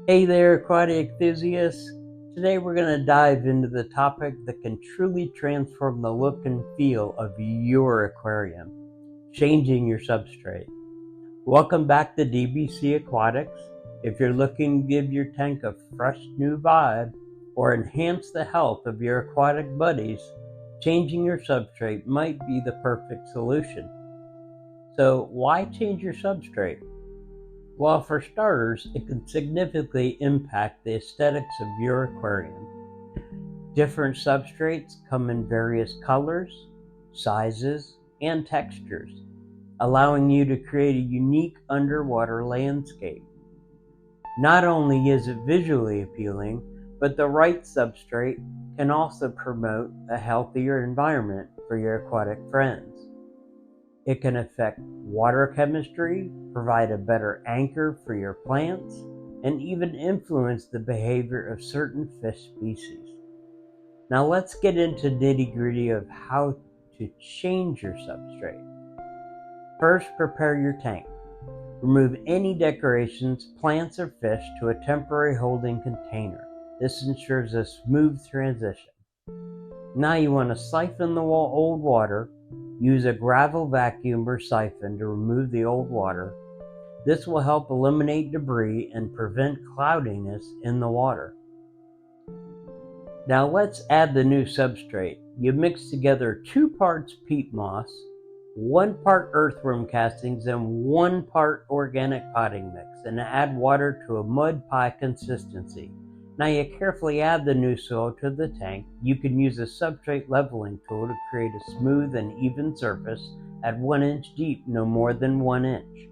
Hey there, aquatic enthusiasts. Today we're going to dive into the topic that can truly transform the look and feel of your aquarium, changing your substrate. Welcome back to DBC Aquatics. If you're looking to give your tank a fresh new vibe or enhance the health of your aquatic buddies, changing your substrate might be the perfect solution. So why change your substrate? Well, for starters, it can significantly impact the aesthetics of your aquarium. Different substrates come in various colors, sizes, and textures, allowing you to create a unique underwater landscape. Not only is it visually appealing, but the right substrate can also promote a healthier environment for your aquatic friends. It can affect water chemistry, provide a better anchor for your plants, and even influence the behavior of certain fish species. Now let's get into nitty-gritty of how to change your substrate. First, prepare your tank. Remove any decorations, plants, or fish to a temporary holding container. This ensures a smooth transition. Now you want to siphon the old water. Use a gravel vacuum or siphon to remove the old water. This will help eliminate debris and prevent cloudiness in the water. Now let's add the new substrate. You mix together 2 parts peat moss, 1 part earthworm castings, and 1 part organic potting mix, and add water to a mud pie consistency. Now you carefully add the new soil to the tank. You can use a substrate leveling tool to create a smooth and even surface at 1 inch deep, no more than 1 inch.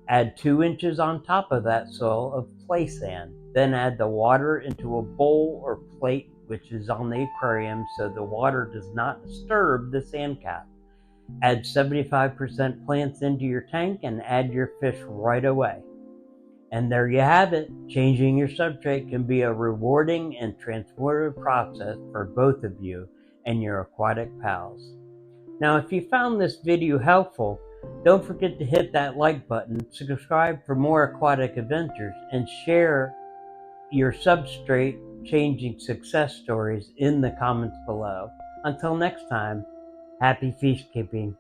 Add 2 inches on top of that soil of play sand. Then add the water into a bowl or plate which is on the aquarium so the water does not disturb the sand cap. Add 75% plants into your tank and add your fish right away. And there you have it. Changing your substrate can be a rewarding and transformative process for both of you and your aquatic pals. Now, if you found this video helpful, don't forget to hit that like button, subscribe for more aquatic adventures, and share your substrate changing success stories in the comments below. Until next time, happy fish keeping.